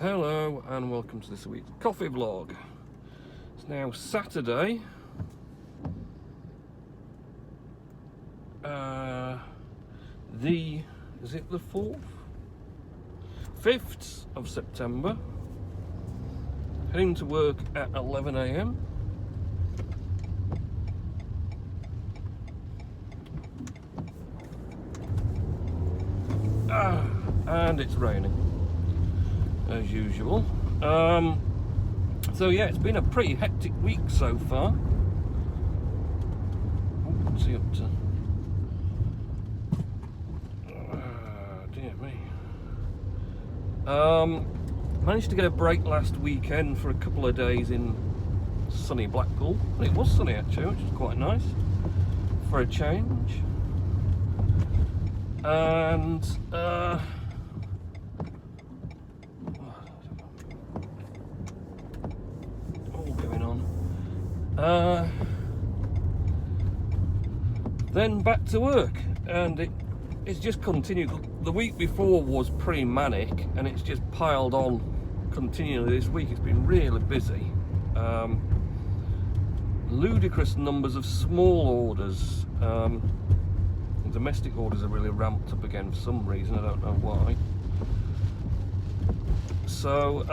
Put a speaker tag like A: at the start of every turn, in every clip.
A: Hello and welcome to this week's coffee vlog. It's now Saturday, is it the 4th? 5th of September. Heading to work at 11 AM. And it's raining as usual. So yeah, it's been a pretty hectic week so far. What's he up to? Dear me. Managed to get a break last weekend for a couple of days in sunny Blackpool. And it was sunny actually, which was quite nice for a change. And all going on. Then back to work, and it's just continued. The week before was pretty manic, and it's just piled on continually this week. It's been really busy. Ludicrous numbers of small orders. Domestic orders are really ramped up again for some reason, I don't know why. So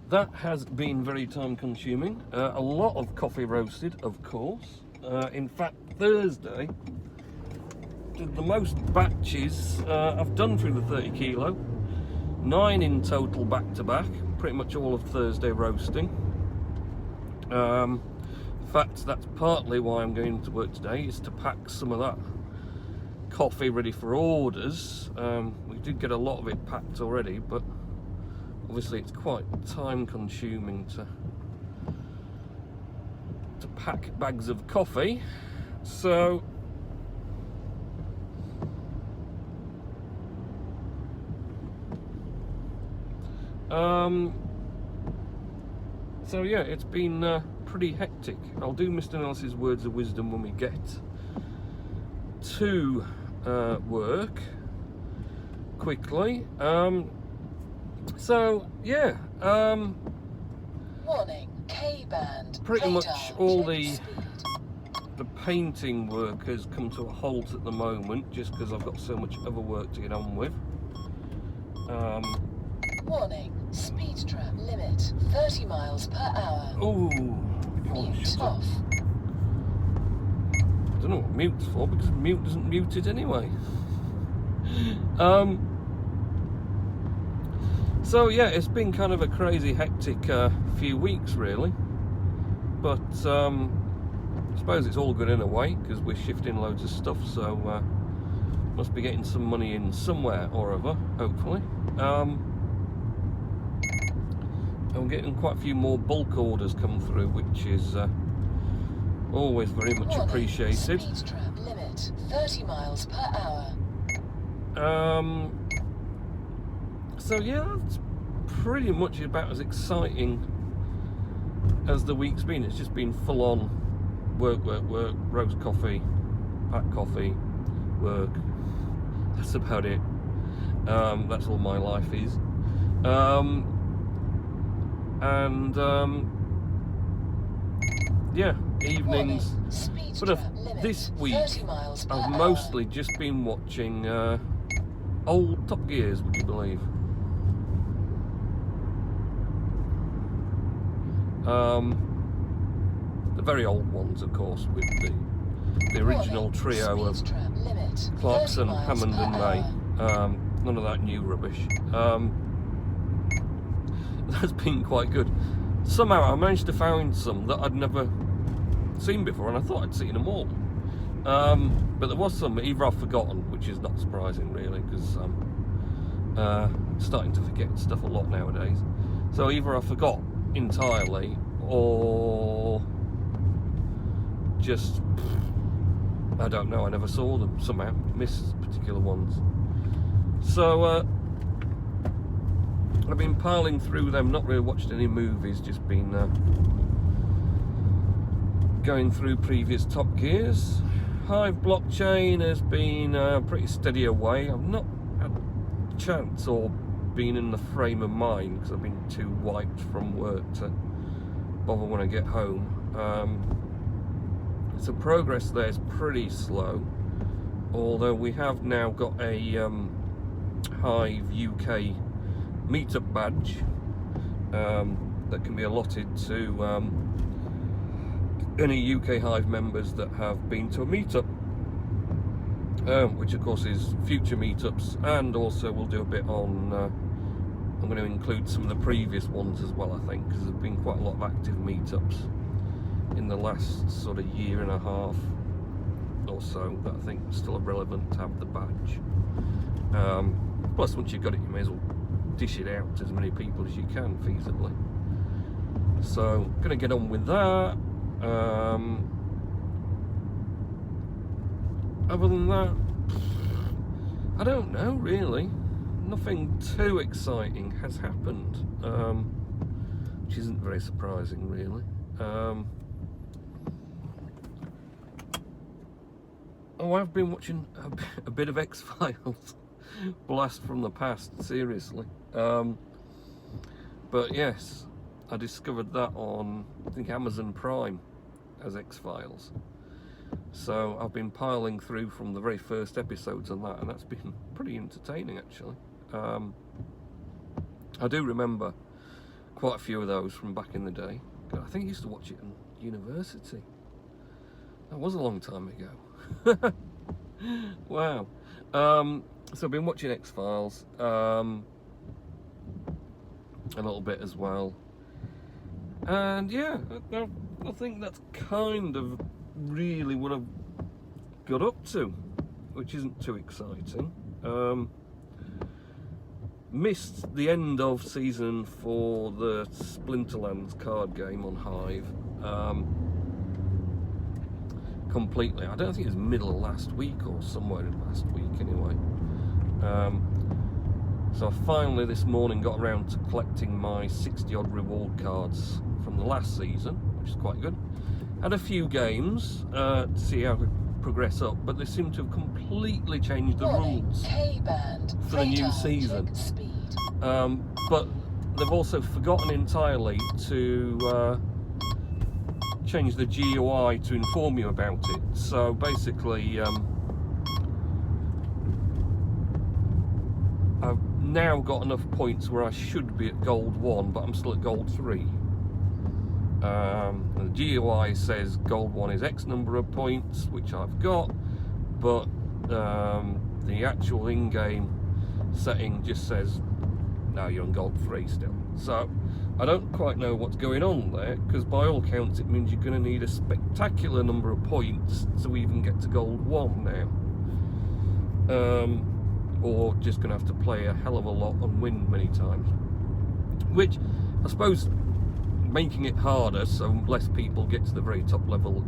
A: that has been very time consuming. A lot of coffee roasted, of course. In fact, Thursday did the most batches I've done through the 30 kilo. 9 in total back to back, pretty much all of Thursday roasting. In fact, that's partly why I'm going to work today, is to pack some of that coffee ready for orders. We did get a lot of it packed already, but obviously it's quite time consuming to pack bags of coffee. So yeah, it's been pretty hectic. I'll do Mr Nellis's words of wisdom when we get to work quickly. So yeah,
B: warning, K-band.
A: Pretty much all the painting work has come to a halt at the moment, just because I've got so much other work to get on with.
B: Warning, speed trap limit 30 miles per hour.
A: Ooh,
B: mute off.
A: I don't know what mute's for, because mute doesn't mute it anyway. So yeah, it's been kind of a crazy hectic few weeks really, but I suppose it's all good in a way, because we're shifting loads of stuff, so must be getting some money in somewhere or other, hopefully. I'm getting quite a few more bulk orders come through, which is always very much appreciated.
B: Speed trap limit 30 miles per hour.
A: So yeah, that's pretty much about as exciting as the week's been. It's just been full on work, roast coffee, pack coffee, work. That's about it. That's all my life is. Yeah, evenings. But this week I've mostly just been watching old Top Gears, would you believe? The very old ones, of course, with the original trio of Clarkson, Hammond and May. None of that new rubbish. That's been quite good. Somehow I managed to find some that I'd never seen before, and I thought I'd seen them all. But there was some either I've forgotten, which is not surprising really, because I'm starting to forget stuff a lot nowadays. So either I forgot entirely, or just, I don't know, I never saw them somehow, missed particular ones. So I've been piling through them, not really watched any movies, just been going through previous Top Gears. Hive blockchain has been pretty steady away. I've not had a chance or been in the frame of mind because I've been too wiped from work to bother when I get home. So progress there is pretty slow, although we have now got a Hive UK meetup badge that can be allotted to any UK Hive members that have been to a meetup, which of course is future meetups, and also we'll do a bit on I'm going to include some of the previous ones as well, I think, because there's been quite a lot of active meetups in the last sort of year and a half or so that I think still are relevant to have the badge. Plus, once you've got it, you may as well dish it out to as many people as you can feasibly. So, going to get on with that. Other than that, I don't know really. Nothing too exciting has happened, which isn't very surprising really. Oh, I've been watching a bit of X-Files. Blast from the past, seriously. But yes, I discovered that on, I think, Amazon Prime as X-Files. So I've been piling through from the very first episodes on that, and that's been pretty entertaining actually. I do remember quite a few of those from back in the day. I think I used to watch it in university. That was a long time ago. Wow. So I've been watching X-Files a little bit as well, and yeah, I think that's kind of really what I've got up to, which isn't too exciting. Missed the end of season for the Splinterlands card game on Hive completely. I don't think it was middle of last week or somewhere in last week anyway. So I finally this morning got around to collecting my 60 odd reward cards from the last season, which is quite good. Had a few games to see how to progress up, but they seem to have completely changed the rules for the new season. But they've also forgotten entirely to change the GUI to inform you about it. So basically, I've now got enough points where I should be at gold 1, but I'm still at gold 3. The GUI says gold 1 is X number of points, which I've got, but the actual in-game setting just says no, you're on gold 3 still. So I don't quite know what's going on there, because by all counts it means you're going to need a spectacular number of points to even get to gold 1 now, or just going to have to play a hell of a lot and win many times, which I suppose making it harder so less people get to the very top level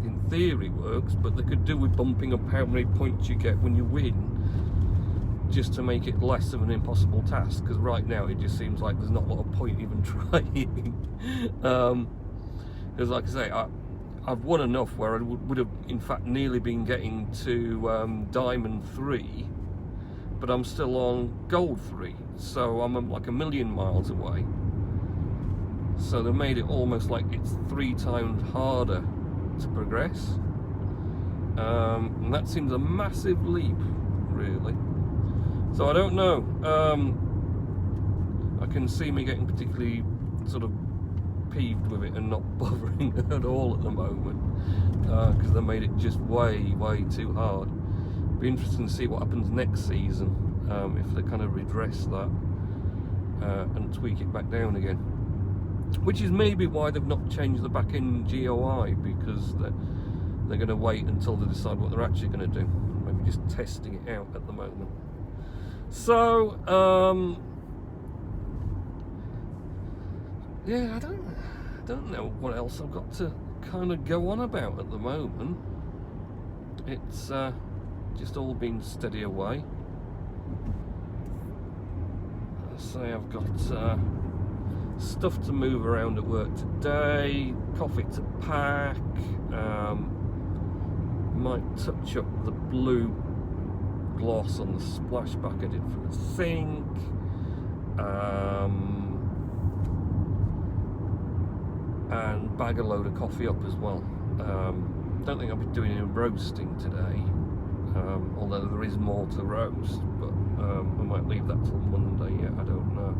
A: in theory works, but they could do with bumping up how many points you get when you win, just to make it less of an impossible task, because right now it just seems like there's not a lot of point even trying. Because like I say, I've won enough where I would have in fact nearly been getting to Diamond 3, but I'm still on gold 3, so I'm like a million miles away. So they made it almost like it's 3 times harder to progress, and that seems a massive leap really. So I don't know, I can see me getting particularly sort of peeved with it and not bothering at all at the moment, because they made it just way too hard. Be interesting to see what happens next season, if they kind of redress that and tweak it back down again. Which is maybe why they've not changed the back-end GUI, because they're going to wait until they decide what they're actually going to do. Maybe just testing it out at the moment. So, yeah, I don't know what else I've got to kind of go on about at the moment. It's just all been steady away. I say I've got stuff to move around at work today, coffee to pack, Might touch up the blue gloss on the splashback I did for the sink. And bag a load of coffee up as well. Don't think I'll be doing any roasting today, although there is more to roast, but I might leave that till Monday yet, I don't know.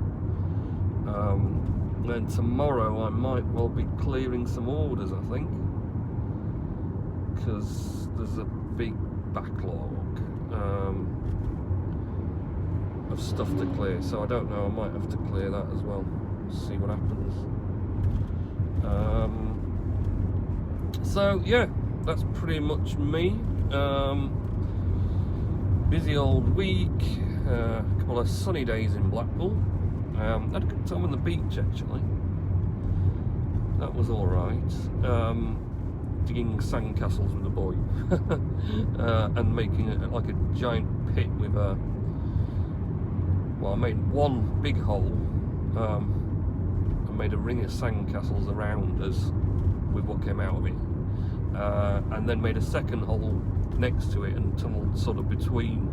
A: Then tomorrow I might well be clearing some orders, I think, because there's a big backlog of stuff to clear, so I don't know, I might have to clear that as well. See what happens. So yeah, that's pretty much me. Busy old week, a couple of sunny days in Blackpool. Had a good time on the beach actually. That was alright. Digging sandcastles with the boy. And making it like a giant pit with a... Well, I made one big hole. I made a ring of sandcastles around us with what came out of it. And then made a second hole next to it and tunneled sort of between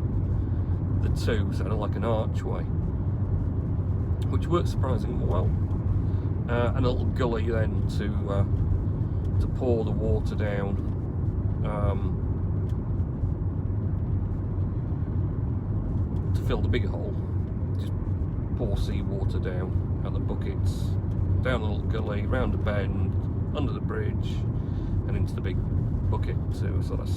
A: the two, sort of like an archway, which worked surprisingly well. And a little gully then to pour the water down. To fill the big hole, just pour seawater down out the buckets, down a little gully, round a bend, under the bridge, and into the big bucket to sort of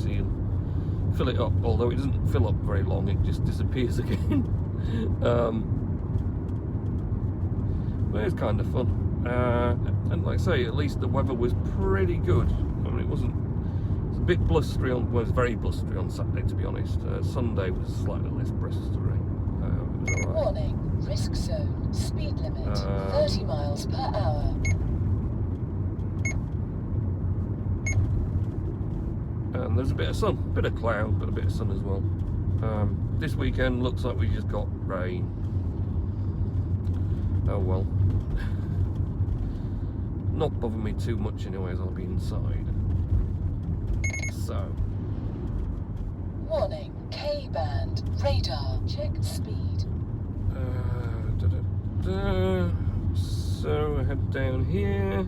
A: fill it up, although it doesn't fill up very long, it just disappears again. But it's kind of fun. And like I say, at least the weather was pretty good. I mean, it was a bit blustery on, well, it was very blustery on Saturday, to be honest. Sunday was slightly less blustery. It was alright.
B: Warning, risk zone, speed limit, 30 miles per hour.
A: And there's a bit of sun, a bit of cloud, but a bit of sun as well. This weekend looks like we just got rain. Oh well. Not bother me too much anyway, as I'll be inside. So.
B: Warning, K-band, radar, check speed.
A: So I head down here.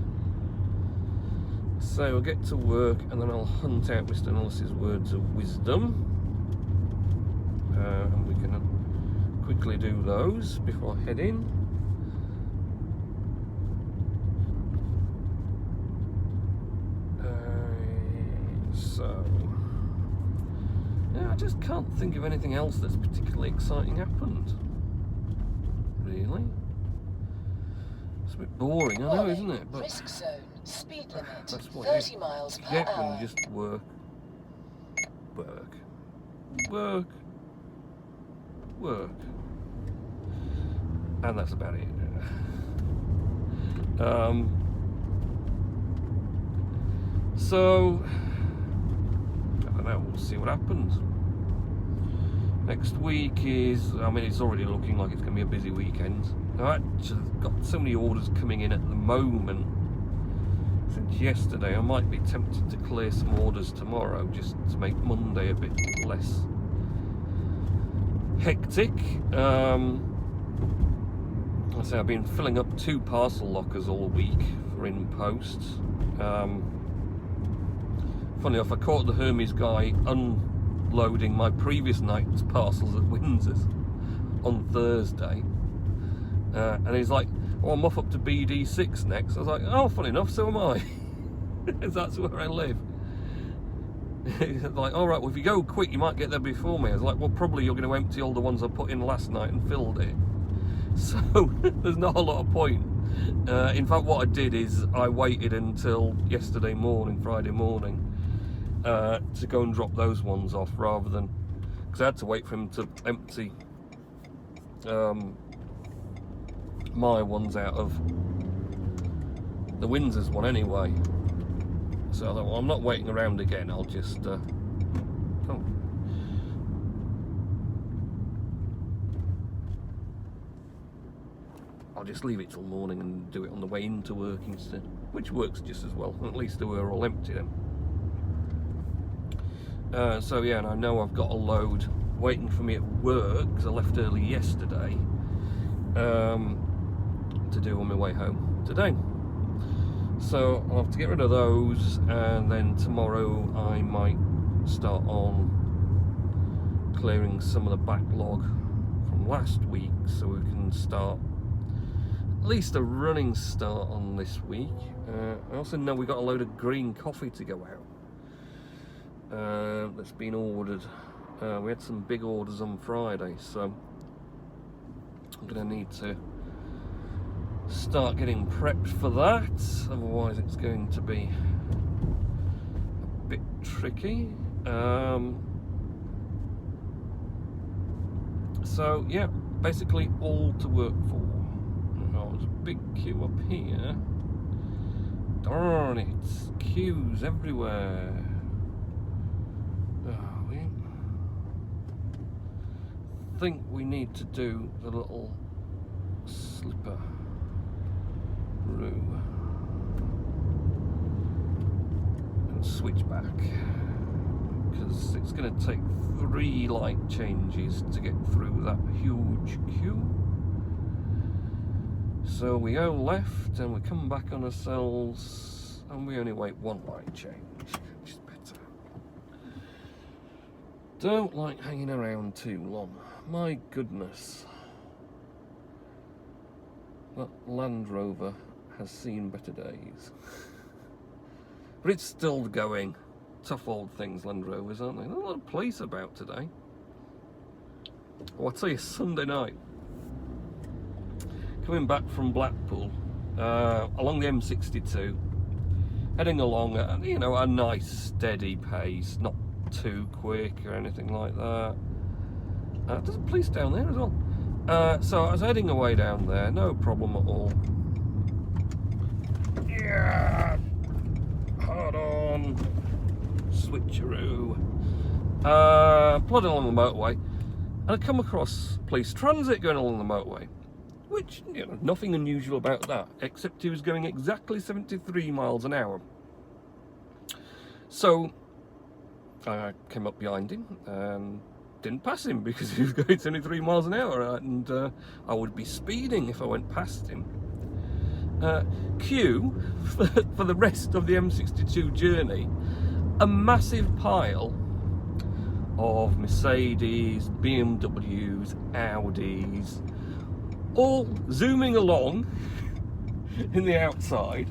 A: So I'll get to work and then I'll hunt out Mr Nellis's words of wisdom. And we can quickly do those before I head in. So, yeah, I just can't think of anything else that's particularly exciting happened. Really? It's a bit boring, I know, isn't it? But
B: risk zone, speed limit,
A: that's what
B: 30 miles per
A: get
B: hour.
A: when you just work. And that's about it. So I don't know, we'll see what happens. Next week is, I mean, it's already looking like it's going to be a busy weekend. I've actually got so many orders coming in at the moment since yesterday. I might be tempted to clear some orders tomorrow just to make Monday a bit less hectic. I say I've been filling up 2 parcel lockers all week for in post. Funny enough, I caught the Hermes guy unloading my previous night's parcels at Windsor's on Thursday, and he's like, "Oh, I'm off up to BD6 next." I was like, "Oh, funny enough, so am I." That's where I live. He's like, "All right, well, if you go quick, you might get there before me." I was like, "Well, probably you're going to empty all the ones I put in last night and filled it." So there's not a lot of point. In fact, what I did is I waited until yesterday morning, Friday morning, to go and drop those ones off, rather than, because I had to wait for him to empty my ones out of the Windsor's one anyway. So I thought, well, I'm not waiting around again, I'll just I'll just leave it till morning and do it on the way into work instead, which works just as well. At least they were all empty then. So yeah, and I know I've got a load waiting for me at work because I left early yesterday to do on my way home today. So I'll have to get rid of those, and then tomorrow I might start on clearing some of the backlog from last week, so we can start at least a running start on this week. I also know we got a load of green coffee to go out that's been ordered. We had some big orders on Friday, so I'm gonna need to start getting prepped for that, otherwise it's going to be a bit tricky. So yeah, basically all to work for. Oh, there's a big queue up here. Darn it, queues everywhere. Oh, we think we need to do the little slipper room and switch back, because it's going to take 3 light changes to get through that huge queue. So we go left and we come back on ourselves, and we only wait 1 light change, which is better. Don't like hanging around too long, my goodness. That Land Rover has seen better days. But it's still going. Tough old things, Land Rovers, aren't they? There's a lot of police about today. Oh, I'll tell you, Sunday night, coming back from Blackpool, along the M62, heading along at, you know, a nice steady pace, not too quick or anything like that. There's a police down there as well. So I was heading away down there, no problem at all. Yeah, hard on, switcheroo. Plodding along the motorway, and I come across police transit going along the motorway, which, you know, nothing unusual about that, except he was going exactly 73 miles an hour. So I came up behind him and didn't pass him because he was going 73 miles an hour, and I would be speeding if I went past him. Queue for the rest of the M62 journey, a massive pile of Mercedes, BMWs, Audis, all zooming along in the outside,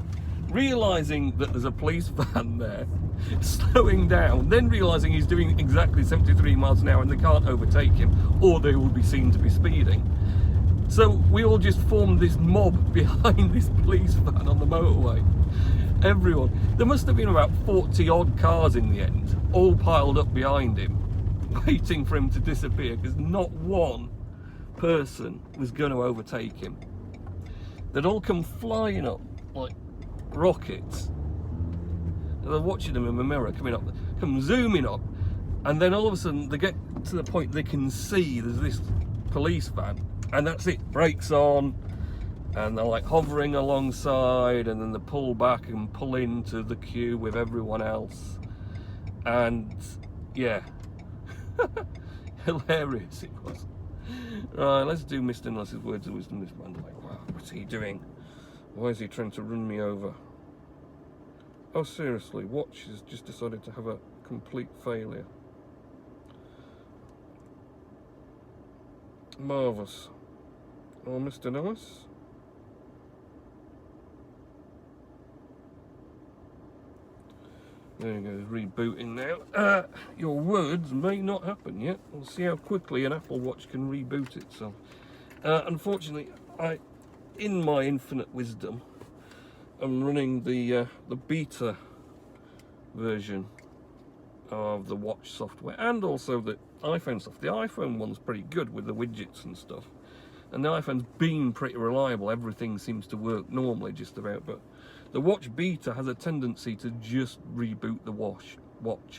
A: realising that there's a police van there, slowing down, then realising he's doing exactly 73 miles an hour and they can't overtake him, or they will be seen to be speeding. So we all just formed this mob behind this police van on the motorway. Everyone. There must have been about 40 odd cars in the end, all piled up behind him, waiting for him to disappear, because not one person was going to overtake him. They'd all come flying up like rockets. They're watching them in the mirror coming up, come zooming up, and then all of a sudden they get to the point they can see there's this police van, and that's it, brakes on, and they're like hovering alongside, and then they pull back and pull into the queue with everyone else. And yeah, hilarious it was. Right, let's do Mr Nellis' words of wisdom this man. Like, wow, what's he doing? Why is he trying to run me over? Oh, seriously, Watch has just decided to have a complete failure. Marvellous. Oh, Mr Nellis? There you go, rebooting now. Your words may not happen yet. We'll see how quickly an Apple Watch can reboot itself. Unfortunately, in my infinite wisdom, I'm running the beta version of the Watch software, and also the iPhone stuff. The iPhone one's pretty good with the widgets and stuff, and the iPhone's been pretty reliable. Everything seems to work normally just about, but the Watch beta has a tendency to just reboot the watch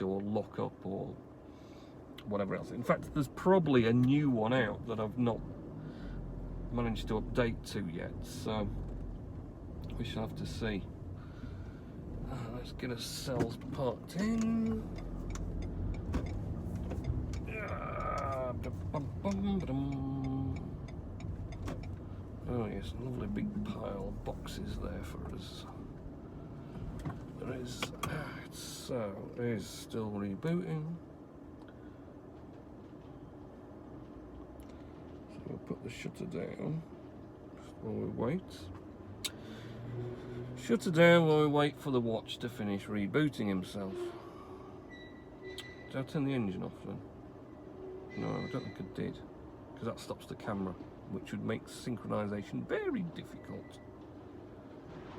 A: or lock up or whatever else. In fact, there's probably a new one out that I've not managed to update to yet, so we shall have to see. Let's get ourselves parked in. Oh yes, a lovely big pile of boxes there for us. There is, so it is still rebooting. So we'll put the shutter down while we wait. Shutter down while we wait for the watch to finish rebooting himself. Did I turn the engine off then? No, I don't think I did, because that stops the camera, which would make synchronization very difficult.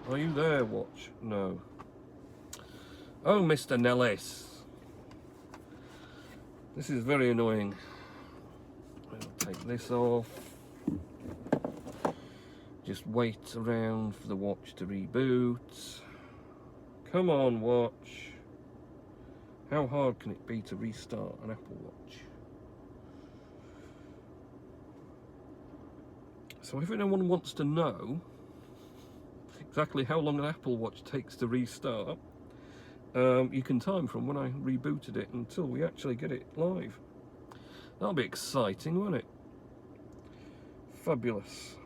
A: Are you there, watch? No. Oh, Mr Nellis. This is very annoying. I'll take this off. Just wait around for the watch to reboot. Come on, watch. How hard can it be to restart an Apple Watch? So if anyone wants to know exactly how long an Apple Watch takes to restart, you can time from when I rebooted it until we actually get it live. That'll be exciting, won't it? Fabulous.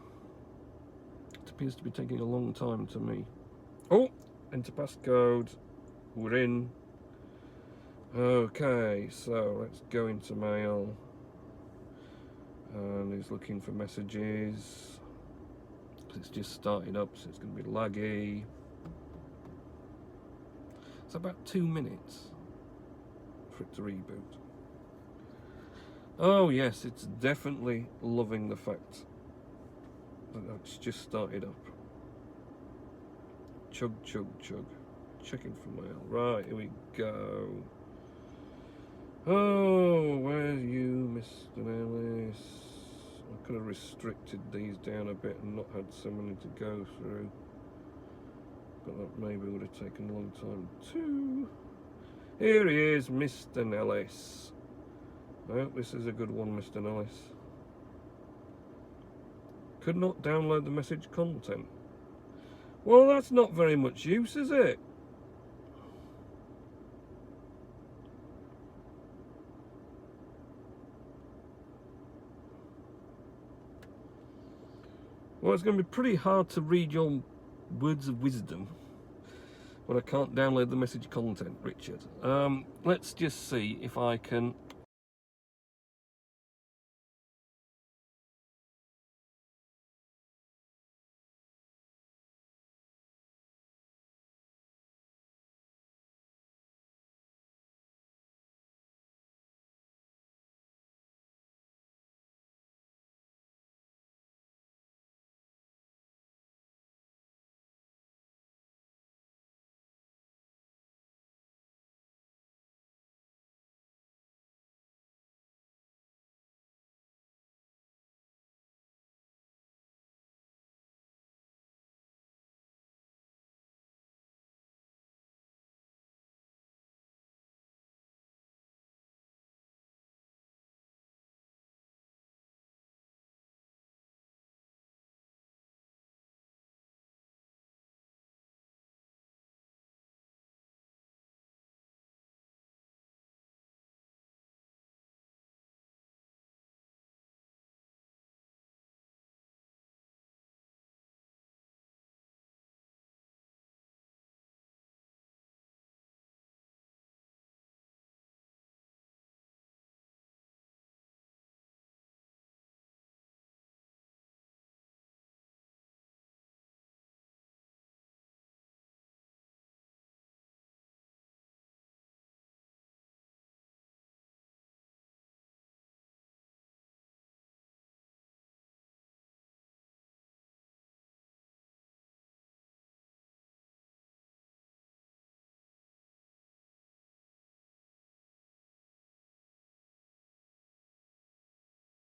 A: It appears to be taking a long time to me. Oh, enter passcode. We're in. Okay, so let's go into mail. And he's looking for messages. It's just starting up, so it's going to be laggy. It's about 2 minutes for it to reboot. Oh yes, it's definitely loving the fact that it's just started up. Chug, chug, chug. Checking for mail. Right, here we go. Oh, where's you, Mr Nellis? I could have restricted these down a bit and not had so many to go through. But that maybe would have taken a long time too. Here he is, Mr Nellis. I hope this is a good one, Mr Nellis. Could not download the message content. Well, that's not very much use, is it? Well, it's going to be pretty hard to read your words of wisdom when I can't download the message content, Richard. Let's just see if I can